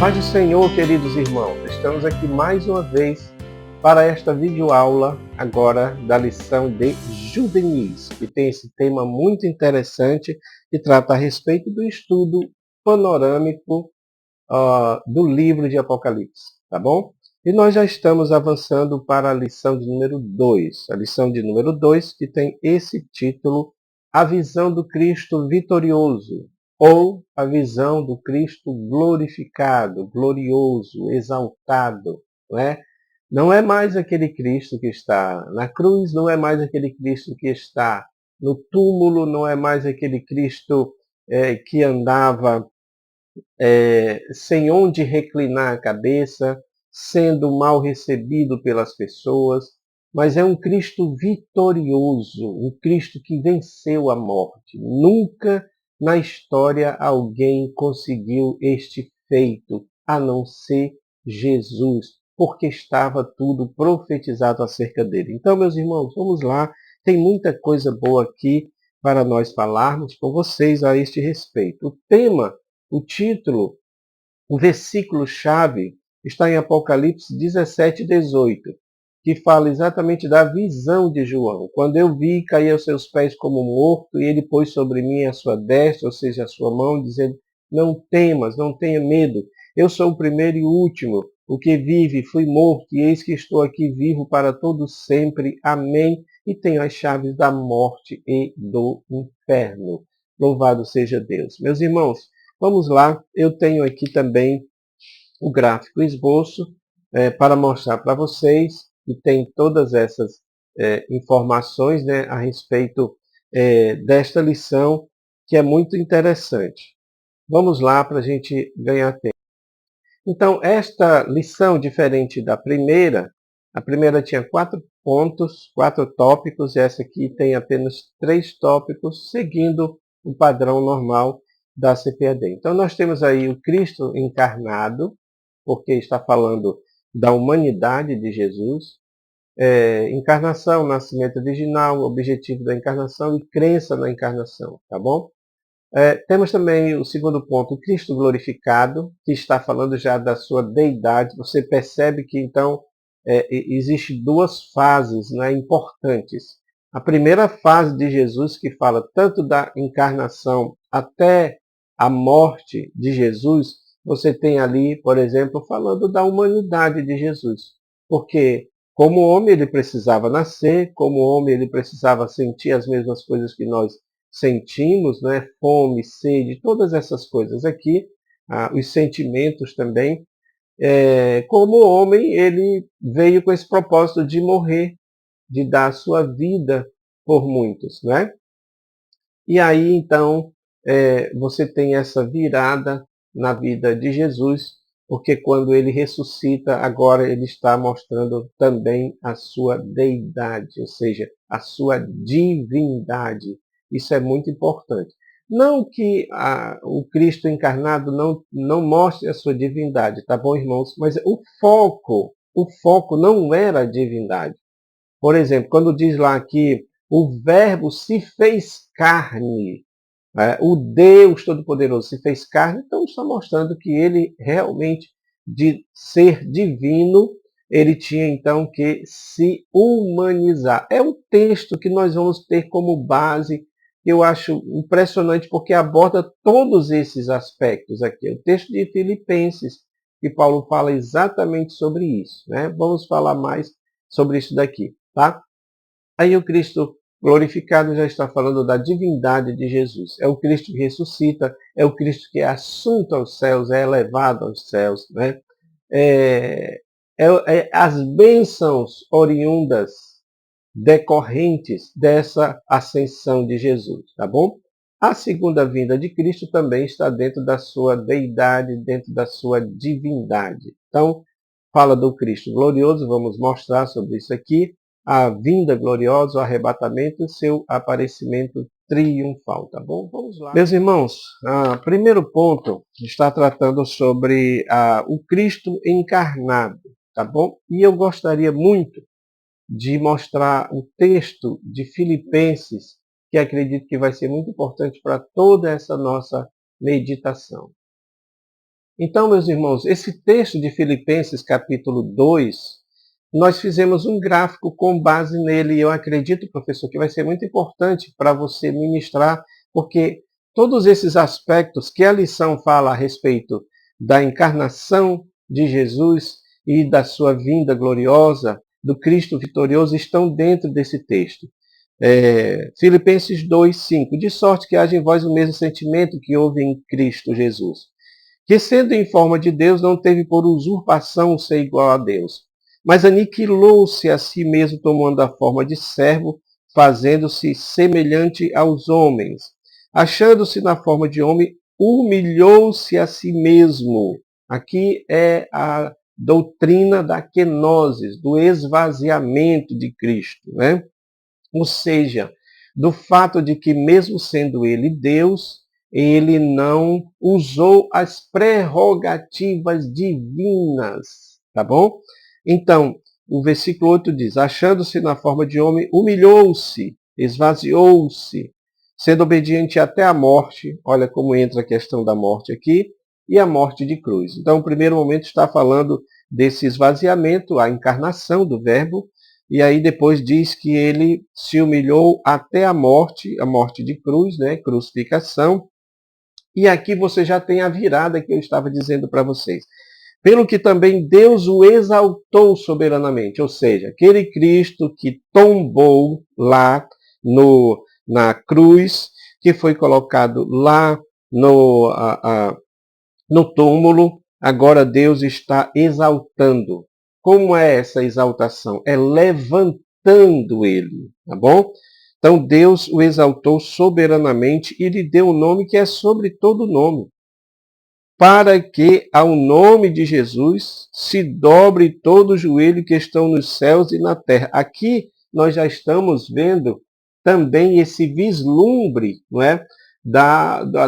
Paz do Senhor, queridos irmãos, estamos aqui mais uma vez para esta videoaula agora da lição de Judenis, que tem esse tema muito interessante que trata a respeito do estudo panorâmico do livro de Apocalipse, tá bom? E nós já estamos avançando para a lição de número 2, a lição de número 2 que tem esse título, A Visão do Cristo Vitorioso, ou a visão do Cristo glorificado, glorioso, exaltado, não é? Não é mais aquele Cristo que está na cruz, não é mais aquele Cristo que está no túmulo, não é mais aquele Cristo que andava sem onde reclinar a cabeça, sendo mal recebido pelas pessoas, mas é um Cristo vitorioso, um Cristo que venceu a morte. Nunca na história alguém conseguiu este feito, a não ser Jesus, porque estava tudo profetizado acerca dele. Então, meus irmãos, vamos lá, tem muita coisa boa aqui para nós falarmos com vocês a este respeito. O tema, o título, o versículo-chave está em Apocalipse 17, 18, que fala exatamente da visão de João. Quando eu vi, caí aos seus pés como morto, e ele pôs sobre mim a sua destra, ou seja, a sua mão, dizendo, não temas, não tenha medo. Eu sou o primeiro e o último, o que vive, fui morto, e eis que estou aqui vivo para todo sempre. Amém. E tenho as chaves da morte e do inferno. Louvado seja Deus. Meus irmãos, vamos lá, eu tenho aqui também o gráfico esboço para mostrar para vocês, que tem todas essas informações, né, a respeito desta lição, que é muito interessante. Vamos lá para a gente ganhar tempo. Então, esta lição, diferente da primeira, a primeira tinha 4 pontos, 4 tópicos, e essa aqui tem apenas 3 tópicos, seguindo o padrão normal da CPAD. Então, nós temos aí o Cristo encarnado, porque está falando da humanidade de Jesus, encarnação, nascimento original, objetivo da encarnação e crença na encarnação, tá bom? Temos também o segundo ponto, o Cristo glorificado, que está falando já da sua deidade. Você percebe que, então, existem 2 fases, né, importantes. A primeira fase de Jesus, que fala tanto da encarnação até a morte de Jesus, você tem ali, por exemplo, falando da humanidade de Jesus. Porque, como homem, ele precisava nascer, como homem, ele precisava sentir as mesmas coisas que nós sentimos, né? Fome, sede, todas essas coisas aqui, os sentimentos também. Como homem, ele veio com esse propósito de morrer, de dar a sua vida por muitos, né? E aí, então, você tem essa virada na vida de Jesus, porque quando ele ressuscita, agora ele está mostrando também a sua deidade, ou seja, a sua divindade. Isso é muito importante. Não que o Cristo encarnado não mostre a sua divindade, tá bom, irmãos? Mas o foco não era a divindade. Por exemplo, quando diz lá que o Verbo se fez carne, o Deus Todo-Poderoso se fez carne, então está mostrando que ele realmente, de ser divino, ele tinha então que se humanizar. É um texto que nós vamos ter como base, que eu acho impressionante, porque aborda todos esses aspectos aqui. O texto de Filipenses, que Paulo fala exatamente sobre isso, né? Vamos falar mais sobre isso daqui, tá? Aí o Cristo glorificado já está falando da divindade de Jesus. É o Cristo que ressuscita, é o Cristo que é assunto aos céus, é elevado aos céus, né? As bênçãos oriundas, decorrentes dessa ascensão de Jesus, tá bom? A segunda vinda de Cristo também está dentro da sua deidade, dentro da sua divindade. Então, fala do Cristo glorioso, vamos mostrar sobre isso aqui, a vinda gloriosa, o arrebatamento e seu aparecimento triunfal, tá bom? Vamos lá. Meus irmãos, primeiro ponto está tratando sobre o Cristo encarnado, tá bom? E eu gostaria muito de mostrar o texto de Filipenses, que acredito que vai ser muito importante para toda essa nossa meditação. Então, meus irmãos, esse texto de Filipenses capítulo 2, nós fizemos um gráfico com base nele, e eu acredito, professor, que vai ser muito importante para você ministrar, porque todos esses aspectos que a lição fala a respeito da encarnação de Jesus e da sua vinda gloriosa, do Cristo vitorioso, estão dentro desse texto. Filipenses 2:5, de sorte que haja em vós o mesmo sentimento que houve em Cristo Jesus, que sendo em forma de Deus, não teve por usurpação ser igual a Deus, mas aniquilou-se a si mesmo, tomando a forma de servo, fazendo-se semelhante aos homens. Achando-se na forma de homem, humilhou-se a si mesmo. Aqui é a doutrina da kenosis, do esvaziamento de Cristo, né? Ou seja, do fato de que, mesmo sendo ele Deus, ele não usou as prerrogativas divinas, tá bom? Então, o versículo 8 diz, achando-se na forma de homem, humilhou-se, esvaziou-se, sendo obediente até a morte. Olha como entra a questão da morte aqui, e a morte de cruz. Então, o primeiro momento está falando desse esvaziamento, a encarnação do verbo, e aí depois diz que ele se humilhou até a morte de cruz, né? Crucificação. E aqui você já tem a virada que eu estava dizendo para vocês. Pelo que também Deus o exaltou soberanamente, ou seja, aquele Cristo que tombou lá na cruz, que foi colocado lá no túmulo, agora Deus está exaltando. Como é essa exaltação? É levantando ele, tá bom? Então Deus o exaltou soberanamente e lhe deu um nome que é sobre todo nome, para que ao nome de Jesus se dobre todo o joelho que estão nos céus e na terra. Aqui nós já estamos vendo também esse vislumbre, não é?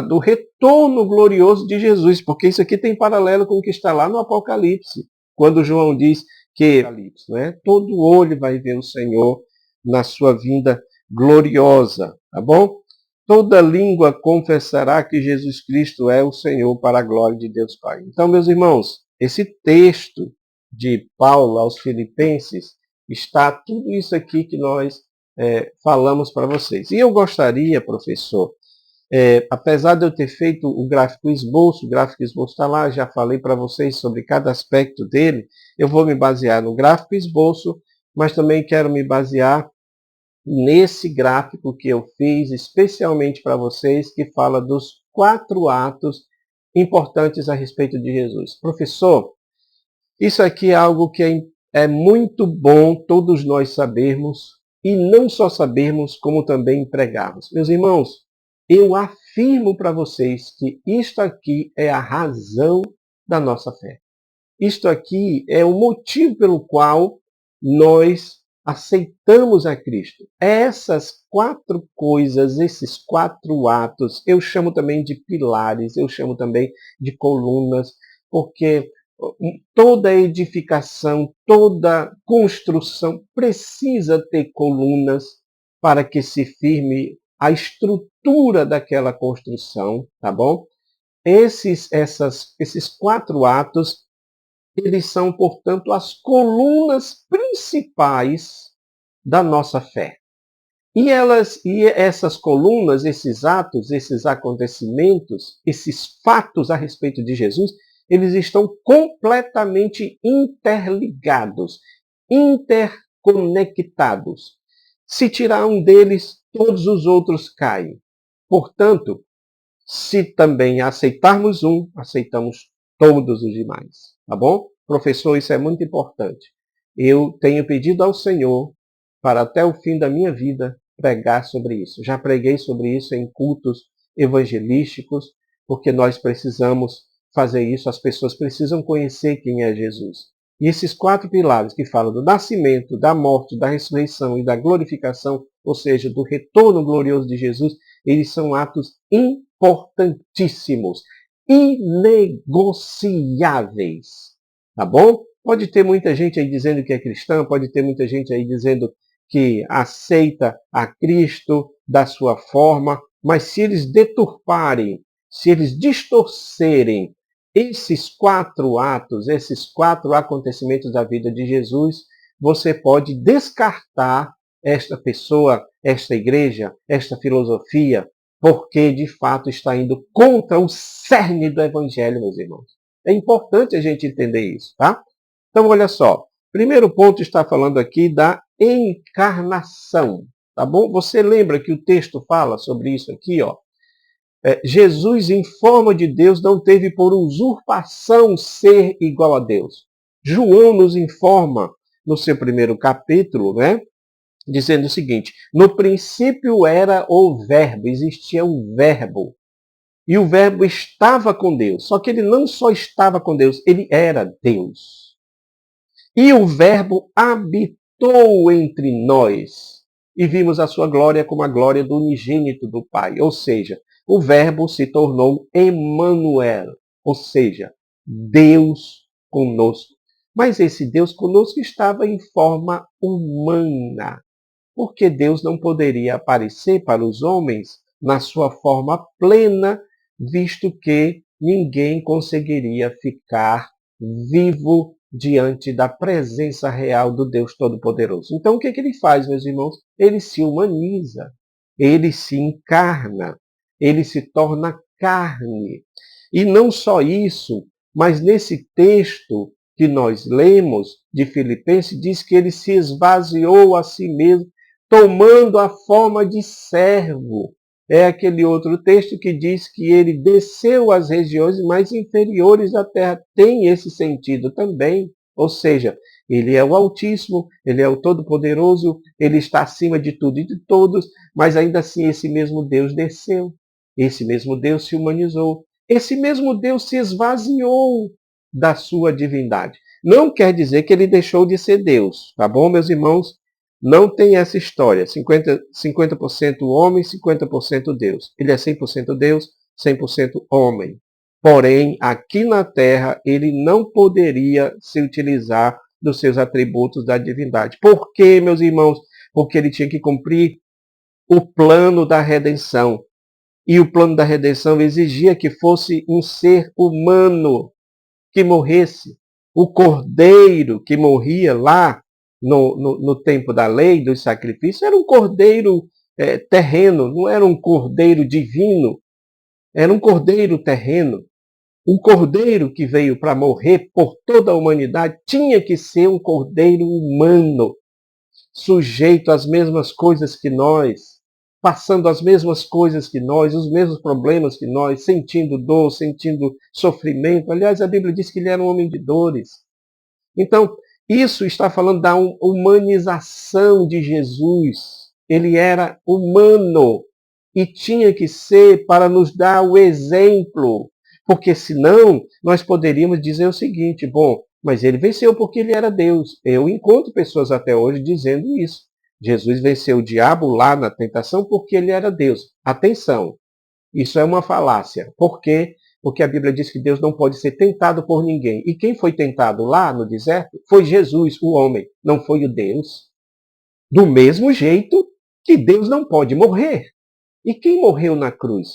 Do retorno glorioso de Jesus, porque isso aqui tem paralelo com o que está lá no Apocalipse, quando João diz que não é? Todo olho vai ver o Senhor na sua vinda gloriosa, tá bom? Toda língua confessará que Jesus Cristo é o Senhor, para a glória de Deus Pai. Então, meus irmãos, esse texto de Paulo aos Filipenses está tudo isso aqui que nós falamos para vocês. E eu gostaria, professor, apesar de eu ter feito o gráfico esboço está lá, já falei para vocês sobre cada aspecto dele, eu vou me basear no gráfico esboço, mas também quero me basear nesse gráfico que eu fiz especialmente para vocês, que fala dos 4 atos importantes a respeito de Jesus. Professor, isso aqui é algo que é muito bom todos nós sabermos, e não só sabermos, como também empregarmos. Meus irmãos, eu afirmo para vocês que isto aqui é a razão da nossa fé. Isto aqui é o motivo pelo qual nós aceitamos a Cristo. Essas 4 coisas, esses 4 atos, eu chamo também de pilares, eu chamo também de colunas, porque toda edificação, toda construção precisa ter colunas para que se firme a estrutura daquela construção, tá bom? Esses 4 atos, eles são, portanto, as colunas principais da nossa fé. E essas colunas, esses atos, esses acontecimentos, esses fatos a respeito de Jesus, eles estão completamente interligados, interconectados. Se tirar um deles, todos os outros caem. Portanto, se também aceitarmos um, aceitamos todos os demais. Tá bom? Professor, isso é muito importante. Eu tenho pedido ao Senhor para até o fim da minha vida pregar sobre isso. Já preguei sobre isso em cultos evangelísticos, porque nós precisamos fazer isso, as pessoas precisam conhecer quem é Jesus. E esses 4 pilares que falam do nascimento, da morte, da ressurreição e da glorificação, ou seja, do retorno glorioso de Jesus, eles são atos importantíssimos, inegociáveis. Tá bom? Pode ter muita gente aí dizendo que é cristã, pode ter muita gente aí dizendo que aceita a Cristo da sua forma, mas se eles deturparem, se eles distorcerem esses 4 atos, esses 4 acontecimentos da vida de Jesus, você pode descartar esta pessoa, esta igreja, esta filosofia, porque de fato está indo contra o cerne do evangelho, meus irmãos. É importante a gente entender isso, tá? Então, olha só. Primeiro ponto está falando aqui da encarnação, tá bom? Você lembra que o texto fala sobre isso aqui, ó? Jesus, em forma de Deus, não teve por usurpação ser igual a Deus. João nos informa, no seu primeiro capítulo, né, dizendo o seguinte: no princípio era o Verbo, existia o Verbo. E o Verbo estava com Deus. Só que ele não só estava com Deus, ele era Deus. E o Verbo habitou entre nós. E vimos a sua glória como a glória do unigênito do Pai. Ou seja, o Verbo se tornou Emmanuel, ou seja, Deus conosco. Mas esse Deus conosco estava em forma humana, porque Deus não poderia aparecer para os homens na sua forma plena, visto que ninguém conseguiria ficar vivo diante da presença real do Deus Todo-Poderoso. Então o que ele faz, meus irmãos? Ele se humaniza, ele se encarna, ele se torna carne. E não só isso, mas nesse texto que nós lemos de Filipenses, diz que ele se esvaziou a si mesmo, tomando a forma de servo. É aquele outro texto que diz que ele desceu às regiões mais inferiores da terra. Tem esse sentido também. Ou seja, ele é o Altíssimo, ele é o Todo-Poderoso, ele está acima de tudo e de todos, mas ainda assim esse mesmo Deus desceu. Esse mesmo Deus se humanizou. Esse mesmo Deus se esvaziou da sua divindade. Não quer dizer que ele deixou de ser Deus, tá bom, meus irmãos? Não tem essa história, 50% homem, 50% Deus. Ele é 100% Deus, 100% homem. Porém, aqui na Terra, ele não poderia se utilizar dos seus atributos da divindade. Por quê, meus irmãos? Porque ele tinha que cumprir o plano da redenção. E o plano da redenção exigia que fosse um ser humano que morresse. O cordeiro que morria lá no tempo da lei, dos sacrifícios, era um cordeiro terreno, não era um cordeiro divino, era um cordeiro terreno. Um cordeiro que veio para morrer por toda a humanidade tinha que ser um cordeiro humano, sujeito às mesmas coisas que nós, passando as mesmas coisas que nós, os mesmos problemas que nós, sentindo dor, sentindo sofrimento. Aliás, a Bíblia diz que ele era um homem de dores. Então, isso está falando da humanização de Jesus. Ele era humano e tinha que ser para nos dar o exemplo. Porque senão, nós poderíamos dizer o seguinte: bom, mas ele venceu porque ele era Deus. Eu encontro pessoas até hoje dizendo isso. Jesus venceu o diabo lá na tentação porque ele era Deus. Atenção, isso é uma falácia. Por quê? Porque a Bíblia diz que Deus não pode ser tentado por ninguém. E quem foi tentado lá no deserto foi Jesus, o homem, não foi o Deus. Do mesmo jeito que Deus não pode morrer. E quem morreu na cruz?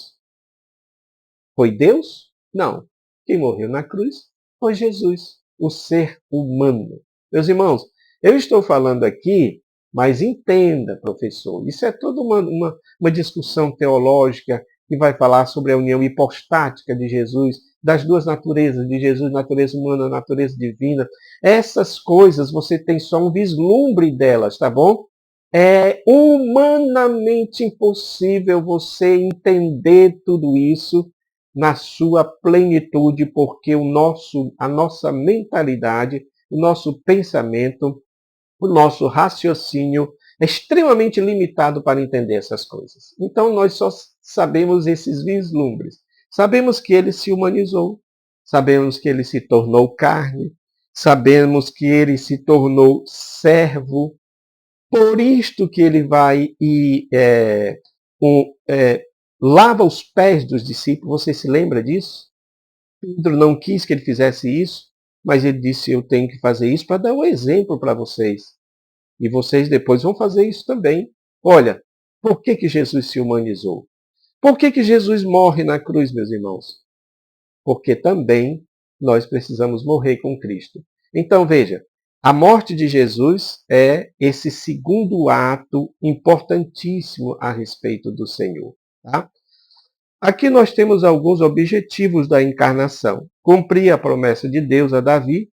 Foi Deus? Não. Quem morreu na cruz foi Jesus, o ser humano. Meus irmãos, eu estou falando aqui, mas entenda, professor, isso é toda uma discussão teológica que vai falar sobre a união hipostática de Jesus, das duas naturezas de Jesus, natureza humana, natureza divina. Essas coisas você tem só um vislumbre delas, tá bom? É humanamente impossível você entender tudo isso na sua plenitude, porque a nossa mentalidade, o nosso pensamento, o nosso raciocínio é extremamente limitado para entender essas coisas. Então nós só sabemos esses vislumbres. Sabemos que ele se humanizou, sabemos que ele se tornou carne, sabemos que ele se tornou servo. Por isto que ele vai e lava os pés dos discípulos. Você se lembra disso? Pedro não quis que ele fizesse isso, mas ele disse: eu tenho que fazer isso para dar um exemplo para vocês. E vocês depois vão fazer isso também. Olha, por que Jesus se humanizou? Por que Jesus morre na cruz, meus irmãos? Porque também nós precisamos morrer com Cristo. Então veja, a morte de Jesus é esse segundo ato importantíssimo a respeito do Senhor. Tá? Aqui nós temos alguns objetivos da encarnação. Cumprir a promessa de Deus a Davi,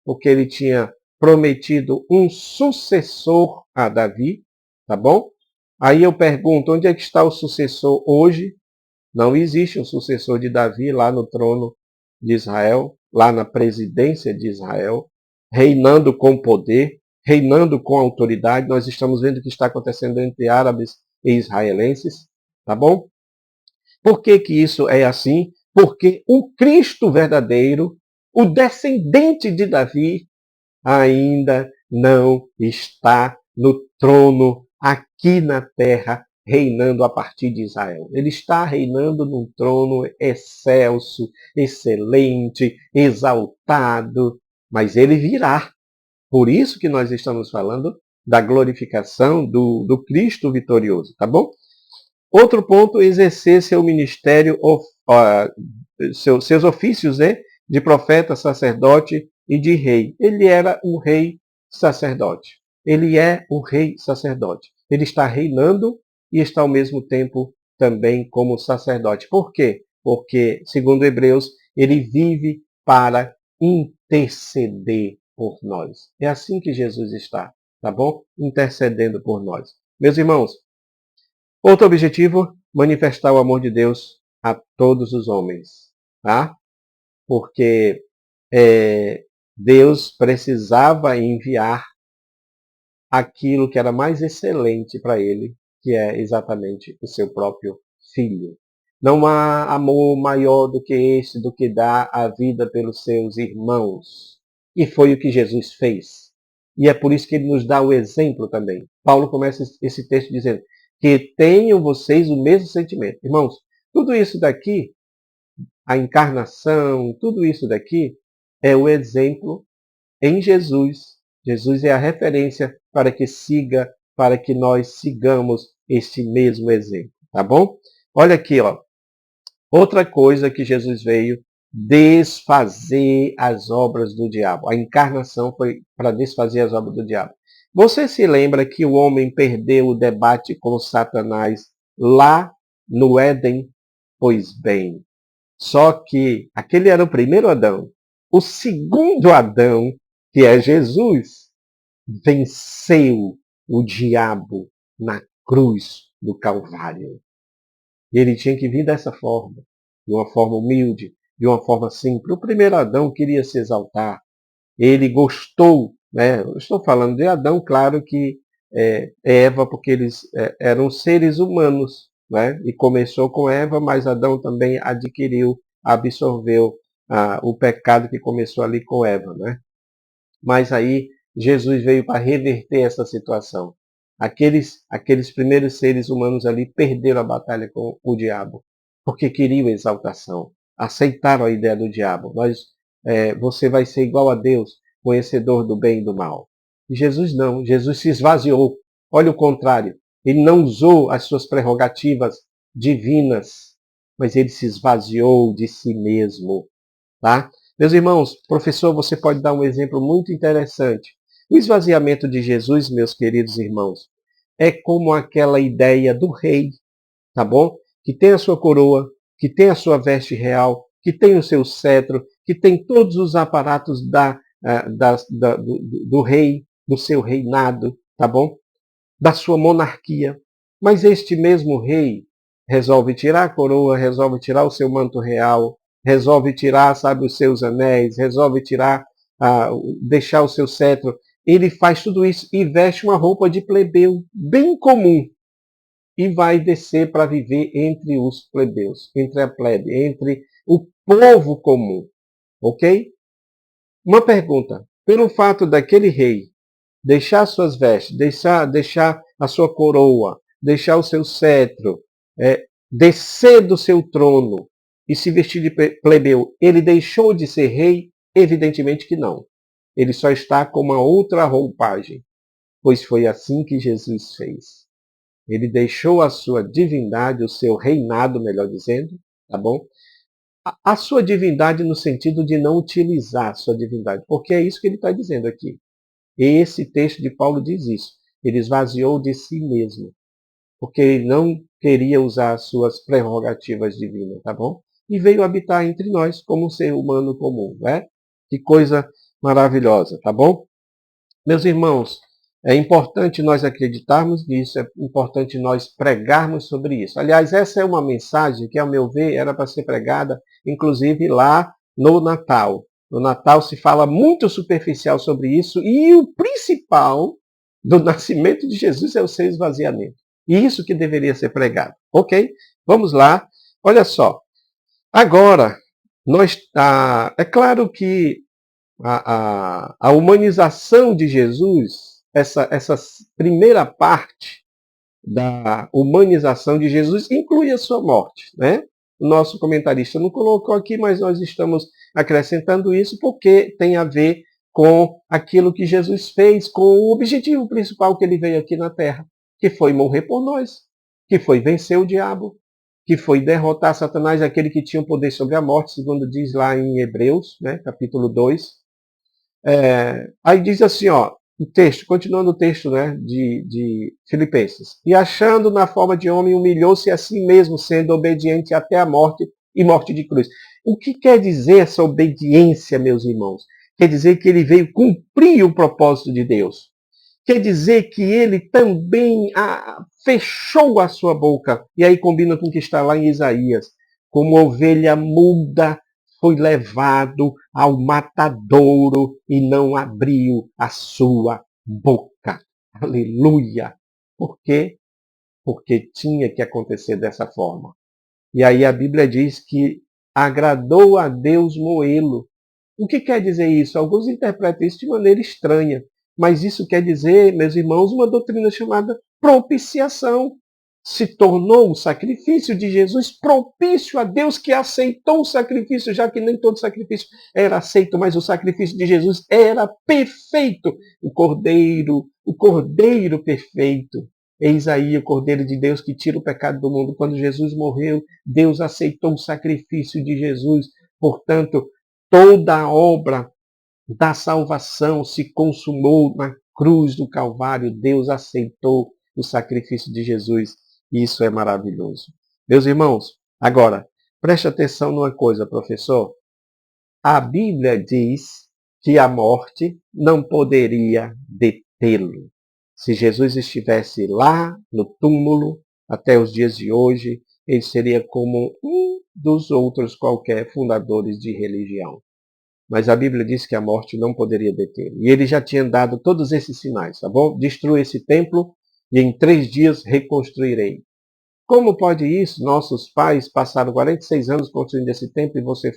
porque ele tinha prometido um sucessor a Davi, tá bom? Aí eu pergunto, onde é que está o sucessor hoje? Não existe um sucessor de Davi lá no trono de Israel, lá na presidência de Israel, reinando com poder, reinando com autoridade. Nós estamos vendo o que está acontecendo entre árabes e israelenses, tá bom? Por que que isso é assim? Porque o Cristo verdadeiro, o descendente de Davi, ainda não está no trono aqui na terra, reinando a partir de Israel. Ele está reinando num trono excelso, excelente, exaltado, mas ele virá. Por isso que nós estamos falando da glorificação do Cristo vitorioso, tá bom? Outro ponto, exercer seu ministério, seus ofícios, né, de profeta, sacerdote e de rei. Ele era um rei sacerdote. Ele é o rei sacerdote. Ele está reinando e está ao mesmo tempo também como sacerdote. Por quê? Porque, segundo Hebreus, ele vive para interceder por nós. É assim que Jesus está, tá bom? Intercedendo por nós. Meus irmãos, outro objetivo, manifestar o amor de Deus a todos os homens, tá? Porque Deus precisava enviar aquilo que era mais excelente para ele, que é exatamente o seu próprio filho. Não há amor maior do que este, do que dar a vida pelos seus irmãos. E foi o que Jesus fez. E é por isso que ele nos dá o exemplo também. Paulo começa esse texto dizendo que tenham vocês o mesmo sentimento. Irmãos, tudo isso daqui, a encarnação, tudo isso daqui é o exemplo em Jesus. Jesus é a referência para que nós sigamos esse mesmo exemplo, tá bom? Olha aqui, ó. Outra coisa que Jesus veio desfazer as obras do diabo. A encarnação foi para desfazer as obras do diabo. Você se lembra que o homem perdeu o debate com Satanás lá no Éden? Pois bem, só que aquele era o primeiro Adão. O segundo Adão, que é Jesus, venceu o diabo na cruz do Calvário. Ele tinha que vir dessa forma, de uma forma humilde, de uma forma simples. O primeiro Adão queria se exaltar. Ele gostou, né? Eu estou falando de Adão, claro que Eva, porque eles eram seres humanos, né? E começou com Eva, mas Adão também adquiriu, absorveu o pecado que começou ali com Eva, né? Mas aí Jesus veio para reverter essa situação. Aqueles primeiros seres humanos ali perderam a batalha com o diabo, porque queriam exaltação, aceitaram a ideia do diabo. Você vai ser igual a Deus, conhecedor do bem e do mal. E Jesus não, Jesus se esvaziou. Olha o contrário, ele não usou as suas prerrogativas divinas, mas ele se esvaziou de si mesmo. Tá? Meus irmãos, professor, você pode dar um exemplo muito interessante. O esvaziamento de Jesus, meus queridos irmãos, é como aquela ideia do rei, tá bom? Que tem a sua coroa, que tem a sua veste real, que tem o seu cetro, que tem todos os aparatos do rei, do seu reinado, tá bom? Da sua monarquia. Mas este mesmo rei resolve tirar a coroa, resolve tirar o seu manto real, resolve tirar, sabe, os seus anéis, resolve tirar, deixar o seu cetro. Ele faz tudo isso e veste uma roupa de plebeu bem comum e vai descer para viver entre os plebeus, entre a plebe, entre o povo comum. Ok? Uma pergunta. Pelo fato daquele rei deixar suas vestes, deixar a sua coroa, deixar o seu cetro, descer do seu trono e se vestir de plebeu, ele deixou de ser rei? Evidentemente que não. Ele só está com uma outra roupagem, pois foi assim que Jesus fez. Ele deixou a sua divindade, o seu reinado, melhor dizendo, tá bom? a sua divindade no sentido de não utilizar a sua divindade, porque é isso que ele está dizendo aqui. Esse texto de Paulo diz isso. Ele esvaziou de si mesmo, porque ele não queria usar as suas prerrogativas divinas, tá bom? E veio habitar entre nós como um ser humano comum, né? Que coisa maravilhosa, tá bom? Meus irmãos, é importante nós acreditarmos nisso, é importante nós pregarmos sobre isso. Aliás, essa é uma mensagem que, ao meu ver, era para ser pregada, inclusive lá no Natal. No Natal se fala muito superficial sobre isso e o principal do nascimento de Jesus é o seu esvaziamento. Isso que deveria ser pregado. Ok? Vamos lá. Olha só. Agora, é claro que a humanização de Jesus, essa primeira parte da humanização de Jesus inclui a sua morte, né? O nosso comentarista não colocou aqui, mas nós estamos acrescentando isso porque tem a ver com aquilo que Jesus fez, com o objetivo principal que ele veio aqui na Terra, que foi morrer por nós, que foi vencer o diabo, que foi derrotar Satanás, aquele que tinha o poder sobre a morte, segundo diz lá em Hebreus, né, capítulo 2. Aí diz assim, ó, o texto, continuando o texto, né, de Filipenses. E achando na forma de homem, humilhou-se a si mesmo, sendo obediente até a morte e morte de cruz. O que quer dizer essa obediência, meus irmãos? Quer dizer que ele veio cumprir o propósito de Deus. Quer dizer que ele também fechou a sua boca. E aí combina com o que está lá em Isaías. Como ovelha muda foi levado ao matadouro e não abriu a sua boca. Aleluia! Por quê? Porque tinha que acontecer dessa forma. E aí a Bíblia diz que agradou a Deus moê-lo. O que quer dizer isso? Alguns interpretam isso de maneira estranha, mas isso quer dizer, meus irmãos, uma doutrina chamada propiciação. Se tornou o sacrifício de Jesus propício a Deus, que aceitou o sacrifício, já que nem todo sacrifício era aceito, mas o sacrifício de Jesus era perfeito. O Cordeiro perfeito. Eis aí o Cordeiro de Deus que tira o pecado do mundo. Quando Jesus morreu, Deus aceitou o sacrifício de Jesus. Portanto, toda a obra da salvação se consumou na cruz do Calvário. Deus aceitou o sacrifício de Jesus. E isso é maravilhoso. Meus irmãos, agora, preste atenção numa coisa, professor. A Bíblia diz que a morte não poderia detê-lo. Se Jesus estivesse lá no túmulo, até os dias de hoje, ele seria como um dos outros qualquer fundadores de religião. Mas a Bíblia diz que a morte não poderia detê-lo. E ele já tinha dado todos esses sinais, tá bom? Destrua esse templo e em 3 dias reconstruirei. Como pode isso? Nossos pais passaram 46 anos construindo esse templo e você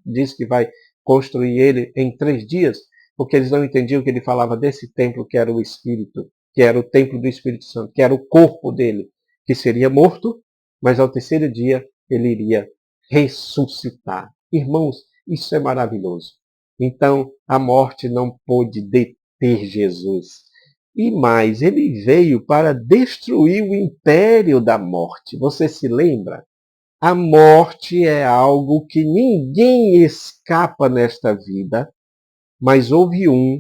diz que vai construir ele em 3 dias? Porque eles não entendiam que ele falava desse templo que era o Espírito, que era o templo do Espírito Santo, que era o corpo dele, que seria morto, mas ao 3º dia ele iria ressuscitar. Irmãos, isso é maravilhoso. Então, a morte não pôde deter Jesus. E mais, ele veio para destruir o império da morte. Você se lembra? A morte é algo que ninguém escapa nesta vida, mas houve um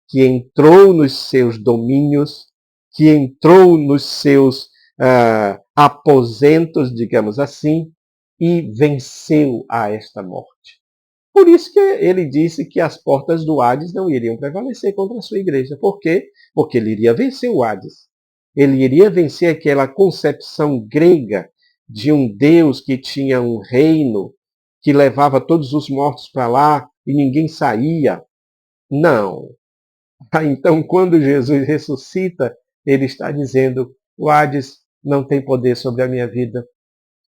que entrou nos seus domínios, que entrou nos seus aposentos, digamos assim, e venceu a esta morte. Por isso que ele disse que as portas do Hades não iriam prevalecer contra a sua igreja. Por quê? Porque ele iria vencer o Hades. Ele iria vencer aquela concepção grega de um Deus que tinha um reino, que levava todos os mortos para lá e ninguém saía. Não. Então, quando Jesus ressuscita, ele está dizendo: o Hades não tem poder sobre a minha vida,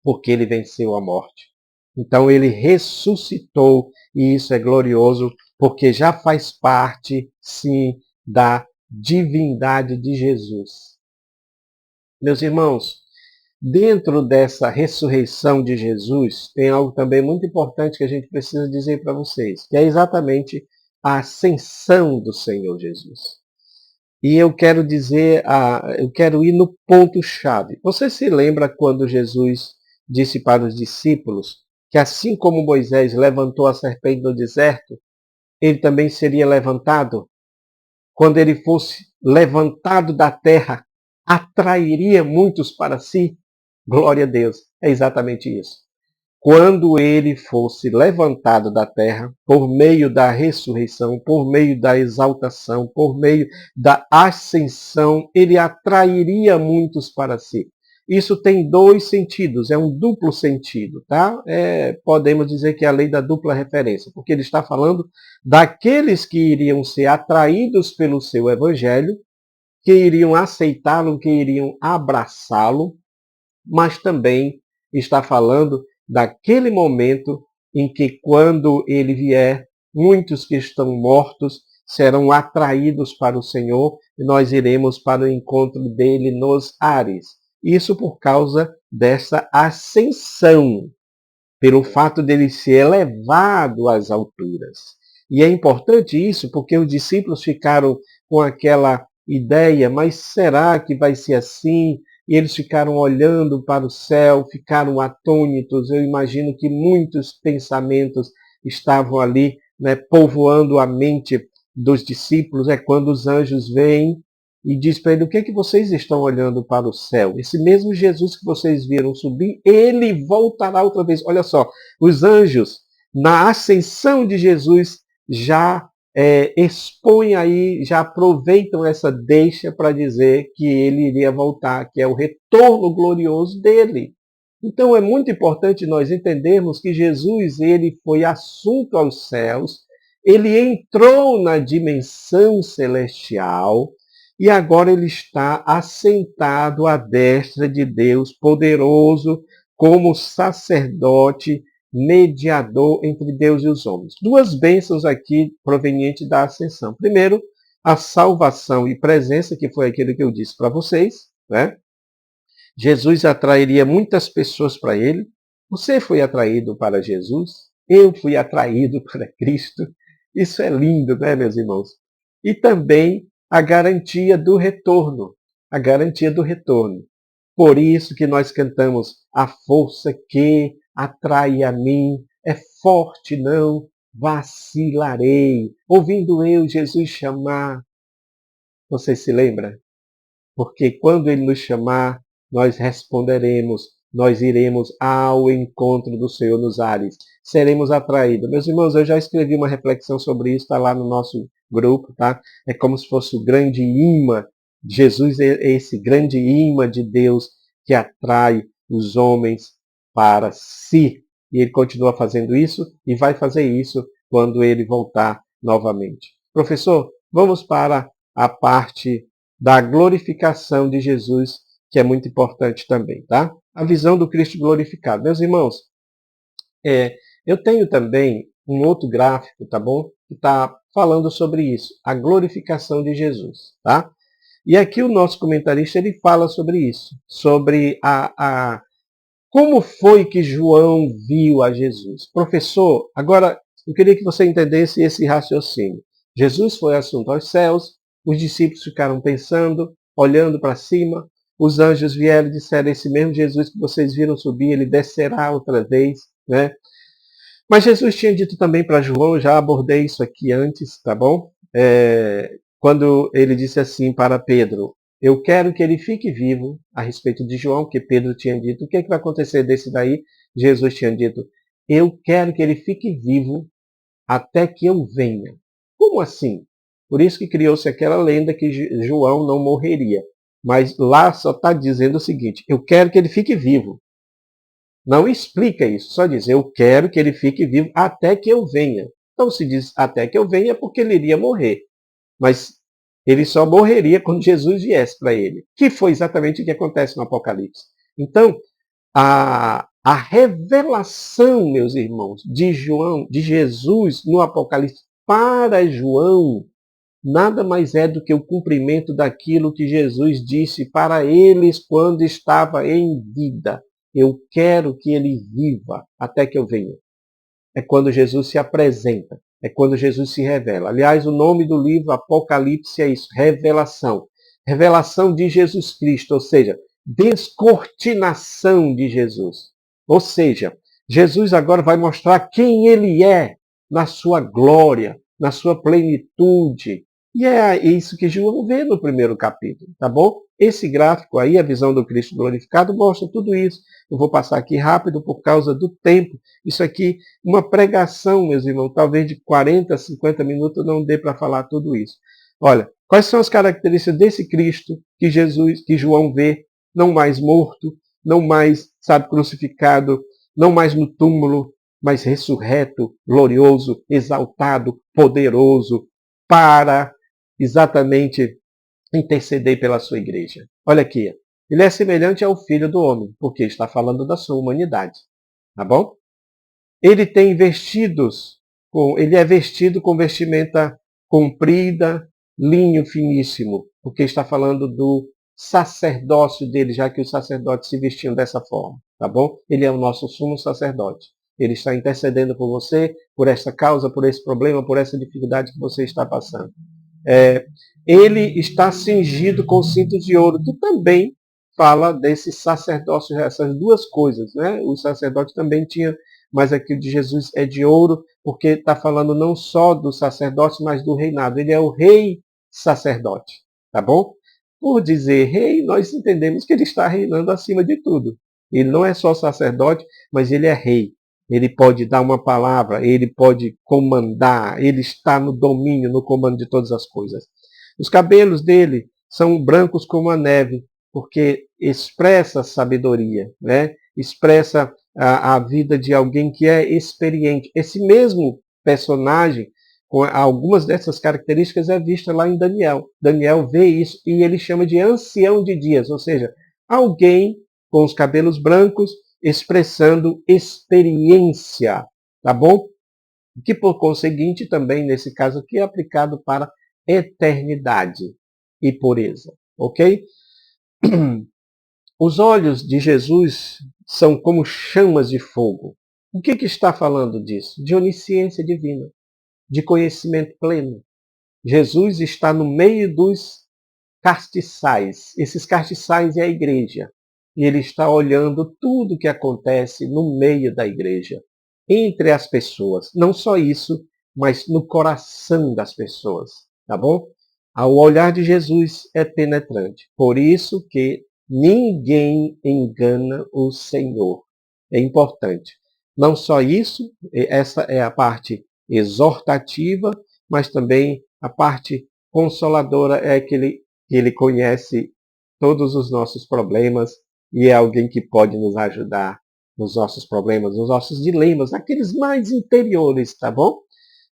porque ele venceu a morte. Então ele ressuscitou e isso é glorioso porque já faz parte, sim, da divindade de Jesus. Meus irmãos, dentro dessa ressurreição de Jesus, tem algo também muito importante que a gente precisa dizer para vocês, que é exatamente a ascensão do Senhor Jesus. E eu quero dizer, eu quero ir no ponto-chave. Você se lembra quando Jesus disse para os discípulos que assim como Moisés levantou a serpente no deserto, ele também seria levantado? Quando ele fosse levantado da terra, atrairia muitos para si? Glória a Deus, é exatamente isso. Quando ele fosse levantado da terra, por meio da ressurreição, por meio da exaltação, por meio da ascensão, ele atrairia muitos para si. Isso tem dois sentidos, é um duplo sentido, tá? Podemos dizer que é a lei da dupla referência, porque ele está falando daqueles que iriam ser atraídos pelo seu evangelho, que iriam aceitá-lo, que iriam abraçá-lo, mas também está falando daquele momento em que, quando ele vier, muitos que estão mortos serão atraídos para o Senhor e nós iremos para o encontro dele nos ares. Isso por causa dessa ascensão, pelo fato dele ser elevado às alturas. E é importante isso porque os discípulos ficaram com aquela ideia, mas será que vai ser assim? E eles ficaram olhando para o céu, ficaram atônitos. Eu imagino que muitos pensamentos estavam ali, né, povoando a mente dos discípulos. É quando os anjos vêm e diz para ele: o que é que vocês estão olhando para o céu? Esse mesmo Jesus que vocês viram subir, ele voltará outra vez. Olha só, os anjos, na ascensão de Jesus, já expõem aí, já aproveitam essa deixa para dizer que ele iria voltar, que é o retorno glorioso dele. Então é muito importante nós entendermos que Jesus, ele foi assunto aos céus, ele entrou na dimensão celestial, e agora ele está assentado à destra de Deus poderoso, como sacerdote, mediador entre Deus e os homens. Duas bênçãos aqui provenientes da ascensão. Primeiro, a salvação e presença, que foi aquilo que eu disse para vocês, né? Jesus atrairia muitas pessoas para ele. Você foi atraído para Jesus? Eu fui atraído para Cristo. Isso é lindo, né, meus irmãos? E também a garantia do retorno. A garantia do retorno. Por isso que nós cantamos: a força que atrai a mim é forte, não vacilarei. Ouvindo eu Jesus chamar. Você se lembra? Porque quando ele nos chamar, nós responderemos, nós iremos ao encontro do Senhor nos ares, seremos atraídos. Meus irmãos, eu já escrevi uma reflexão sobre isso, está lá no nosso grupo, tá? É como se fosse o grande imã. Jesus é esse grande imã de Deus que atrai os homens para si. E ele continua fazendo isso e vai fazer isso quando ele voltar novamente. Professor, vamos para a parte da glorificação de Jesus, que é muito importante também, tá? A visão do Cristo glorificado. Meus irmãos, eu tenho também um outro gráfico, tá bom? Que está falando sobre isso, a glorificação de Jesus, tá? E aqui o nosso comentarista, ele fala sobre isso, sobre como foi que João viu a Jesus. Professor, agora eu queria que você entendesse esse raciocínio. Jesus foi assunto aos céus, os discípulos ficaram pensando, olhando para cima, os anjos vieram e disseram: esse mesmo Jesus que vocês viram subir, ele descerá outra vez, né? Mas Jesus tinha dito também para João, já abordei isso aqui antes, tá bom? Quando ele disse assim para Pedro: eu quero que ele fique vivo, a respeito de João, que Pedro tinha dito. O que é que vai acontecer desse daí? Jesus tinha dito: eu quero que ele fique vivo até que eu venha. Como assim? Por isso que criou-se aquela lenda que João não morreria. Mas lá só está dizendo o seguinte: eu quero que ele fique vivo. Não explica isso, só diz: eu quero que ele fique vivo até que eu venha. Então, se diz até que eu venha, é porque ele iria morrer. Mas ele só morreria quando Jesus viesse para ele, que foi exatamente o que acontece no Apocalipse. Então, a revelação, meus irmãos, de João, de Jesus no Apocalipse para João, nada mais é do que o cumprimento daquilo que Jesus disse para eles quando estava em vida. Eu quero que ele viva até que eu venha. É quando Jesus se apresenta. É quando Jesus se revela. Aliás, o nome do livro Apocalipse é isso, revelação. Revelação de Jesus Cristo, ou seja, descortinação de Jesus. Ou seja, Jesus agora vai mostrar quem ele é na sua glória, na sua plenitude. E é isso que João vê no primeiro capítulo, tá bom? Esse gráfico aí, a visão do Cristo glorificado, mostra tudo isso. Eu vou passar aqui rápido por causa do tempo. Isso aqui, uma pregação, meus irmãos, talvez de 40, 50 minutos não dê para falar tudo isso. Olha, quais são as características desse Cristo que João vê, não mais morto, não mais, sabe, crucificado, não mais no túmulo, mas ressurreto, glorioso, exaltado, poderoso, para exatamente interceder pela sua igreja. Olha aqui, ele é semelhante ao Filho do Homem, porque está falando da sua humanidade, tá bom? Ele tem ele é vestido com vestimenta comprida, linho finíssimo, porque está falando do sacerdócio dele, já que os sacerdotes se vestiam dessa forma, tá bom? Ele é o nosso sumo sacerdote. Ele está intercedendo por você, por essa causa, por esse problema, por essa dificuldade que você está passando. Ele está cingido com cintos de ouro, que também fala desse sacerdócio, essas duas coisas, né? O sacerdote também tinha, mas aqui o de Jesus é de ouro, porque está falando não só do sacerdote, mas do reinado. Ele é o rei sacerdote, tá bom? Por dizer rei, nós entendemos que ele está reinando acima de tudo. Ele não é só sacerdote, mas ele é rei. Ele pode dar uma palavra, ele pode comandar, ele está no domínio, no comando de todas as coisas. Os cabelos dele são brancos como a neve, porque expressa sabedoria, né? Expressa a vida de alguém que é experiente. Esse mesmo personagem, com algumas dessas características, é visto lá em Daniel. Daniel vê isso e ele chama de ancião de dias, ou seja, alguém com os cabelos brancos expressando experiência, tá bom? Que por conseguinte também nesse caso aqui é aplicado para eternidade e pureza, ok? Os olhos de Jesus são como chamas de fogo. O que está falando disso? De onisciência divina, de conhecimento pleno. Jesus está no meio dos castiçais. Esses castiçais é a igreja. E ele está olhando tudo o que acontece no meio da igreja, entre as pessoas. Não só isso, mas no coração das pessoas. Tá bom? O olhar de Jesus é penetrante. Por isso que ninguém engana o Senhor. É importante. Não só isso, essa é a parte exortativa, mas também a parte consoladora é que ele conhece todos os nossos problemas e é alguém que pode nos ajudar nos nossos problemas, nos nossos dilemas, aqueles mais interiores, tá bom?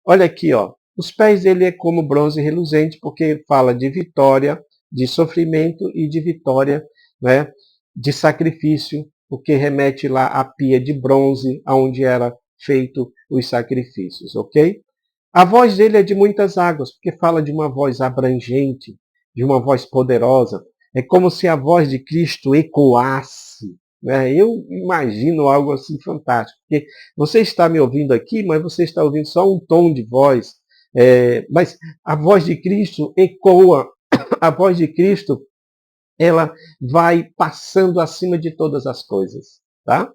Olha aqui, ó. Os pés dele é como bronze reluzente, porque fala de vitória, de sofrimento e de vitória, né? De sacrifício, porque remete lá à pia de bronze, onde era feito os sacrifícios, ok? A voz dele é de muitas águas, porque fala de uma voz abrangente, de uma voz poderosa. É como se a voz de Cristo ecoasse. Né? Eu imagino algo assim fantástico. Porque você está me ouvindo aqui, mas você está ouvindo só um tom de voz. Mas a voz de Cristo ecoa. A voz de Cristo, ela vai passando acima de todas as coisas. Tá?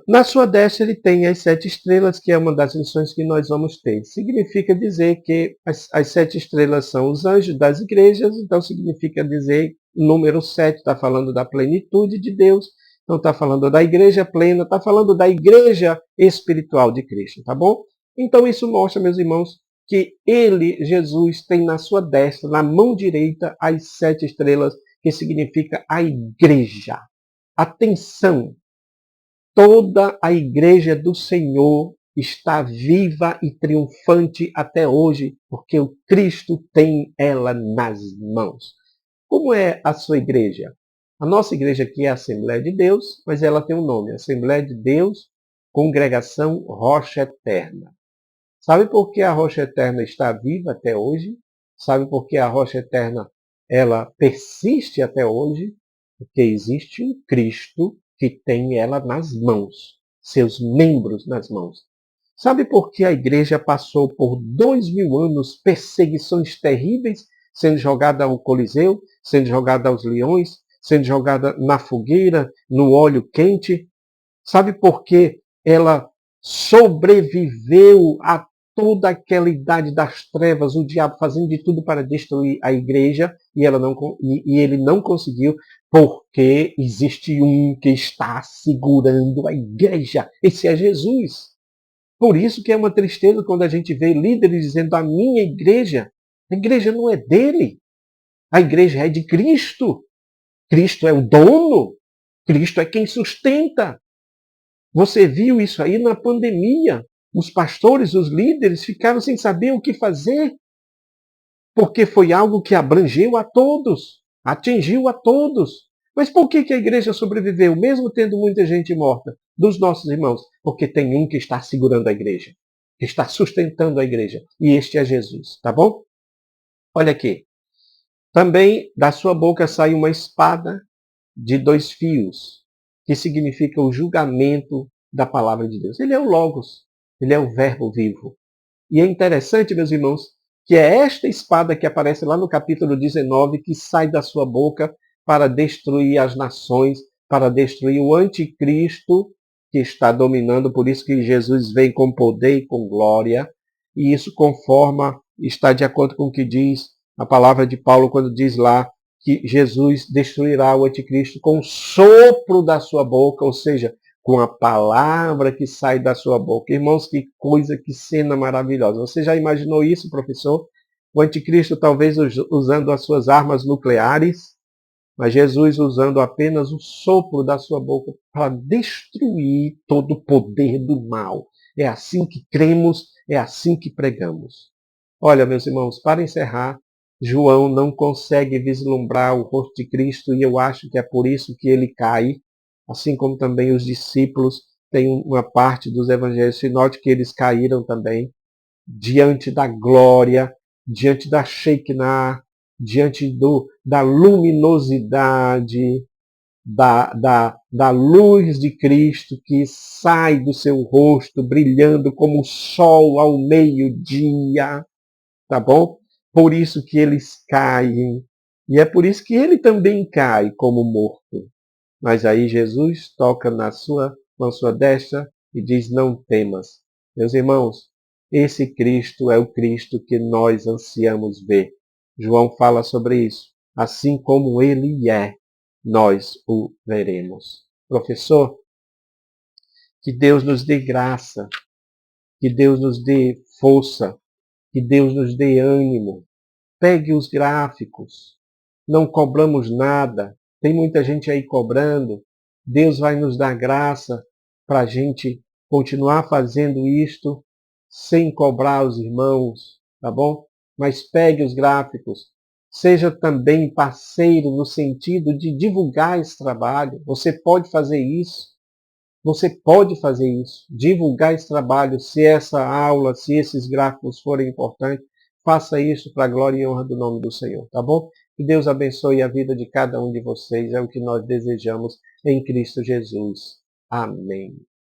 Na sua destra ele tem as 7 estrelas, que é uma das lições que nós vamos ter. Significa dizer que as 7 estrelas são os anjos das igrejas, então significa dizer, o número 7 está falando da plenitude de Deus, então está falando da igreja plena, está falando da igreja espiritual de Cristo, tá bom? Então isso mostra, meus irmãos, que ele, Jesus, tem na sua destra, na mão direita, as 7 estrelas, que significa a igreja. Atenção! Toda a igreja do Senhor está viva e triunfante até hoje, porque o Cristo tem ela nas mãos. Como é a sua igreja? A nossa igreja aqui é a Assembleia de Deus, mas ela tem um nome, Assembleia de Deus, Congregação Rocha Eterna. Sabe por que a Rocha Eterna está viva até hoje? Sabe por que a Rocha Eterna ela persiste até hoje? Porque existe um Cristo que tem ela nas mãos, seus membros nas mãos. Sabe por que a igreja passou por 2000 anos perseguições terríveis, sendo jogada ao Coliseu, sendo jogada aos leões, sendo jogada na fogueira, no óleo quente? Sabe por que ela sobreviveu a toda aquela idade das trevas, o diabo fazendo de tudo para destruir a igreja, e ele não conseguiu, porque existe um que está segurando a igreja. Esse é Jesus. Por isso que é uma tristeza quando a gente vê líderes dizendo: a minha igreja, a igreja não é dele, a igreja é de Cristo. Cristo é o dono, Cristo é quem sustenta. Você viu isso aí na pandemia. Os pastores, os líderes ficaram sem saber o que fazer, porque foi algo que abrangeu a todos, atingiu a todos. Mas por que a igreja sobreviveu, mesmo tendo muita gente morta, dos nossos irmãos? Porque tem um que está segurando a igreja, que está sustentando a igreja. E este é Jesus, tá bom? Olha aqui. Também da sua boca sai uma espada de 2 fios, que significa o julgamento da palavra de Deus. Ele é o Logos, ele é o verbo vivo. E é interessante, meus irmãos, que é esta espada que aparece lá no capítulo 19, que sai da sua boca para destruir as nações, para destruir o anticristo que está dominando. Por isso que Jesus vem com poder e com glória. E isso está de acordo com o que diz a palavra de Paulo quando diz lá que Jesus destruirá o anticristo com o sopro da sua boca, ou seja, com a palavra que sai da sua boca. Irmãos, que coisa, que cena maravilhosa. Você já imaginou isso, professor? O anticristo talvez usando as suas armas nucleares, mas Jesus usando apenas o sopro da sua boca para destruir todo o poder do mal. É assim que cremos, é assim que pregamos. Olha, meus irmãos, para encerrar, João não consegue vislumbrar o rosto de Cristo e eu acho que é por isso que ele cai, assim como também os discípulos, tem uma parte dos evangelhos sinóticos que eles caíram também, diante da glória, diante da Shekinah, diante da luminosidade, da luz de Cristo que sai do seu rosto, brilhando como o sol ao meio-dia, tá bom? Por isso que eles caem. E é por isso que ele também cai como morto. Mas aí Jesus toca com a sua destra e diz: não temas. Meus irmãos, esse Cristo é o Cristo que nós ansiamos ver. João fala sobre isso. Assim como ele é, nós o veremos. Professor, que Deus nos dê graça, que Deus nos dê força, que Deus nos dê ânimo. Pegue os gráficos. Não cobramos nada. Tem muita gente aí cobrando. Deus vai nos dar graça para a gente continuar fazendo isto sem cobrar os irmãos, tá bom? Mas pegue os gráficos. Seja também parceiro no sentido de divulgar esse trabalho. Você pode fazer isso. Você pode fazer isso. Divulgar esse trabalho. Se essa aula, se esses gráficos forem importantes, faça isso para a glória e honra do nome do Senhor, tá bom? Que Deus abençoe a vida de cada um de vocês. É o que nós desejamos em Cristo Jesus. Amém.